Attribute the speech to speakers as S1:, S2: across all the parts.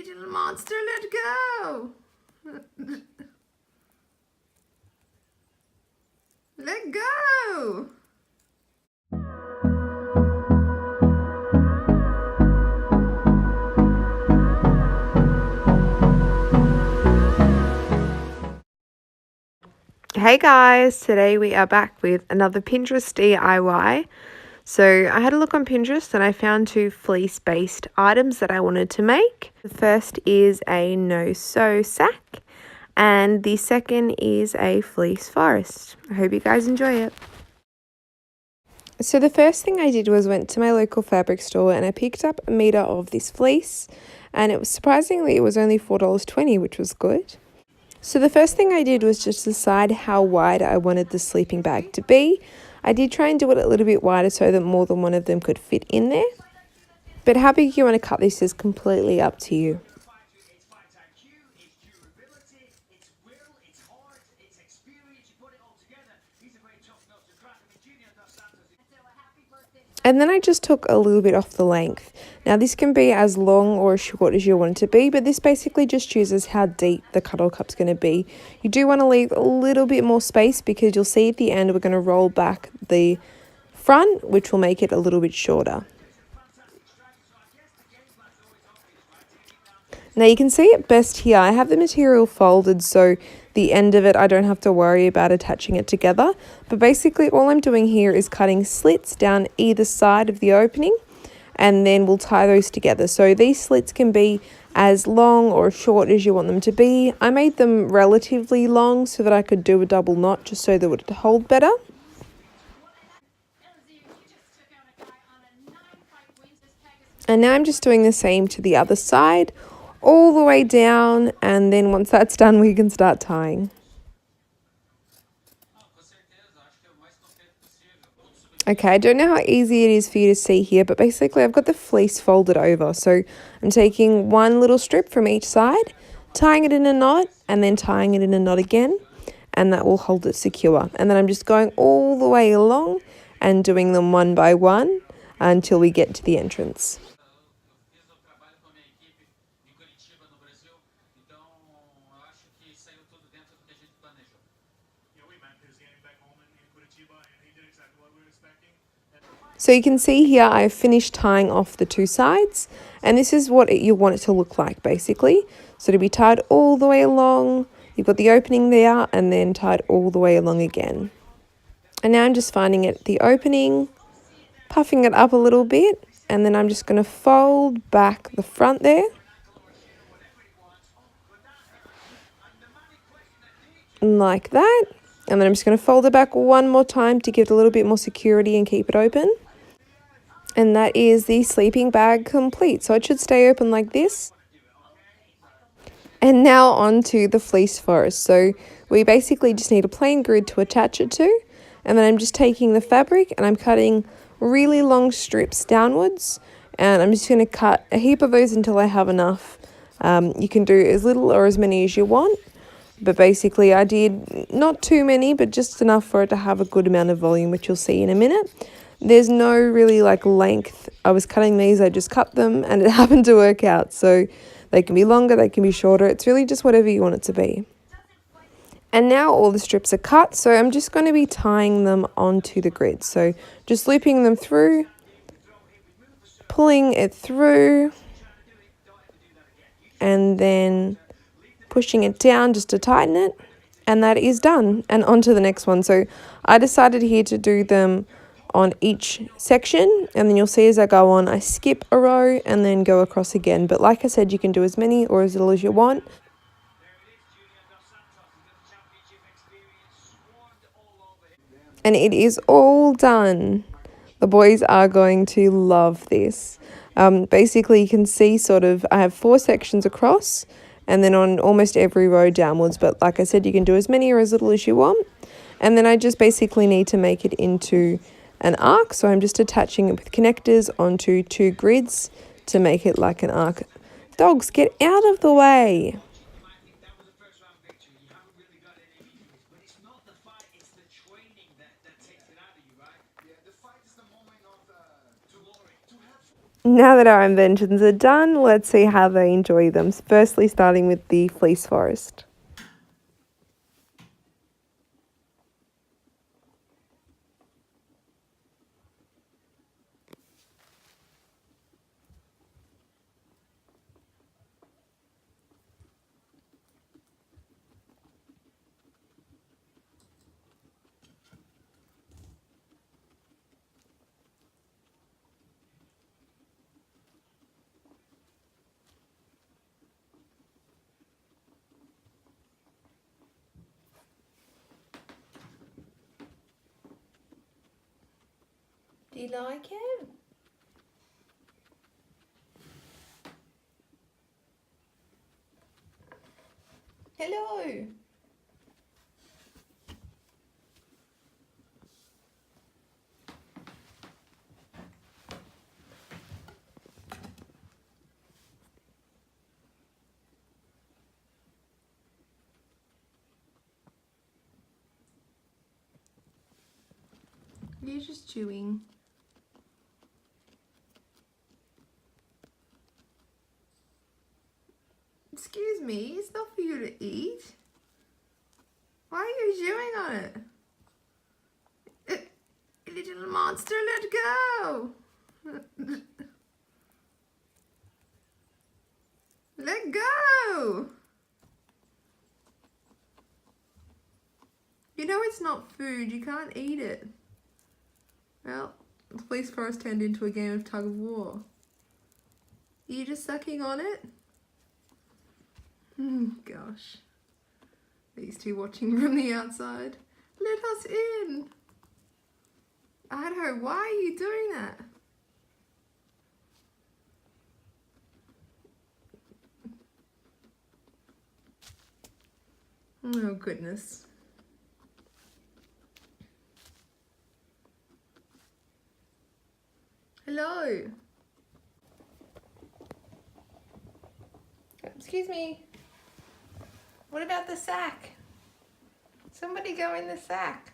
S1: little monster, let go. Let go. Hey guys, today we are back with another Pinterest DIY. So I had a look on Pinterest and I found 2 fleece-based items that I wanted to make. The first is a no-sew sack and the second is a fleece forest. I hope you guys enjoy it. So the first thing I did was went to my local fabric store and I picked up a meter of this fleece, and it was surprisingly it was only $4.20, which was good. So the first thing I did was just decide how wide I wanted the sleeping bag to be. I did try and do it a little bit wider so that more than one of them could fit in there. But how big you want to cut this is completely up to you. And then I just took a little bit off the length. Now this can be as long or as short as you want it to be, but this basically just chooses how deep the cuddle cup's going to be. You do want to leave a little bit more space because you'll see at the end we're going to roll back the front, which will make it a little bit shorter. Now you can see it best here. I have the material folded so the end of it I don't have to worry about attaching it together. But basically all I'm doing here is cutting slits down either side of the opening, and then we'll tie those together. So these slits can be as long or short as you want them to be. I made them relatively long so that I could do a double knot just so that it would hold better. And now I'm just doing the same to the other side, all the way down, and then once that's done we can start tying. Okay, I don't know how easy it is for you to see here, but basically I've got the fleece folded over. So I'm taking one little strip from each side, tying it in a knot, and then tying it in a knot again, and that will hold it secure. And then I'm just going all the way along and doing them one by one until we get to the entrance. So you can see here I've finished tying off the 2 sides, and this is what you want it to look like basically. So to be tied all the way along, you've got the opening there, and then tied all the way along again. And now I'm just finding it the opening, puffing it up a little bit, and then I'm just going to fold back the front there. Like that. And then I'm just going to fold it back one more time to give it a little bit more security and keep it open. And that is the sleeping bag complete. So it should stay open like this. And now on to the fleece forest. So we basically just need a plain grid to attach it to. And then I'm just taking the fabric and I'm cutting really long strips downwards. And I'm just going to cut a heap of those until I have enough. You can do as little or as many as you want. But basically I did not too many, but just enough for it to have a good amount of volume, which you'll see in a minute. There's no really like length. I was cutting these, I just cut them and it happened to work out. So they can be longer, they can be shorter. It's really just whatever you want it to be. And now all the strips are cut, so I'm just going to be tying them onto the grid. So just looping them through, pulling it through, and then pushing it down just to tighten it, and that is done. And on to the next one. So I decided here to do them on each section, and then you'll see as I go on I skip a row and then go across again. But like I said, you can do as many or as little as you want. And it is all done. The boys are going to love this. Basically you can see sort of I have 4 sections across, and then on almost every row downwards, but like I said, you can do as many or as little as you want. And then I just basically need to make it into an arc, so I'm just attaching it with connectors onto 2 grids to make it like an arc. Dogs, get out of the way! Now that our inventions are done, let's see how they enjoy them. Firstly, starting with the fleece forest. Do you like it? Hello. You're just chewing. Excuse me, it's not for you to eat. Why are you chewing on it? Little monster, let go! Let go! You know it's not food, you can't eat it. Well, the police forest turned into a game of tug of war. Are you just sucking on it? Gosh. These two watching from the outside. Let us in! Idaho, why are you doing that? Oh goodness. Hello. Excuse me. What about the sack? Somebody go in the sack.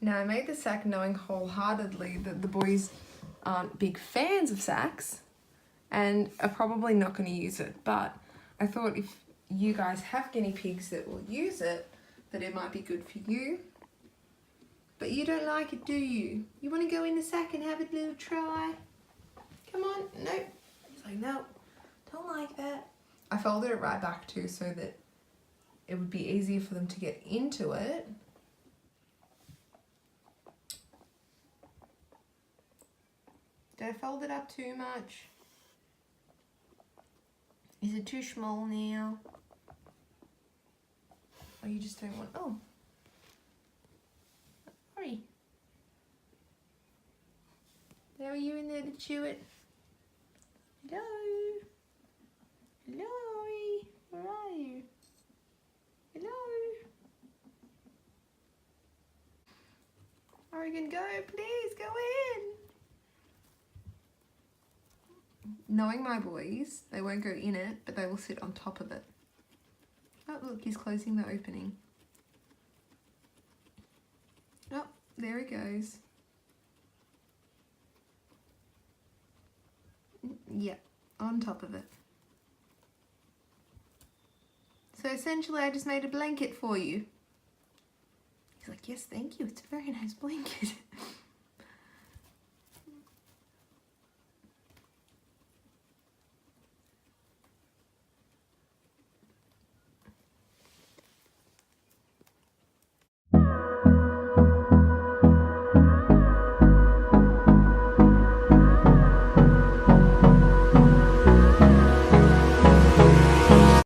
S1: Now I made the sack knowing wholeheartedly that the boys aren't big fans of sacks and are probably not going to use it, but I thought if you guys have guinea pigs that will use it, that it might be good for you. But you don't like it, do you? You want to go in the sack and have a little try? Come on. Nope. It's like, no, don't like that. I folded it right back too so that it would be easier for them to get into it. Did I fold it up too much? Is it too small now? Or you just don't want... Oh. Hurry. How are you in there to chew it? Hello? Hello? Where are you? Hello? Oregon, go. Please, go in. Knowing my boys, they won't go in it, but they will sit on top of it. Oh, look, he's closing the opening. Oh, there he goes. Yep, on top of it. So essentially I just made a blanket for you. He's like, yes, thank you. It's a very nice blanket.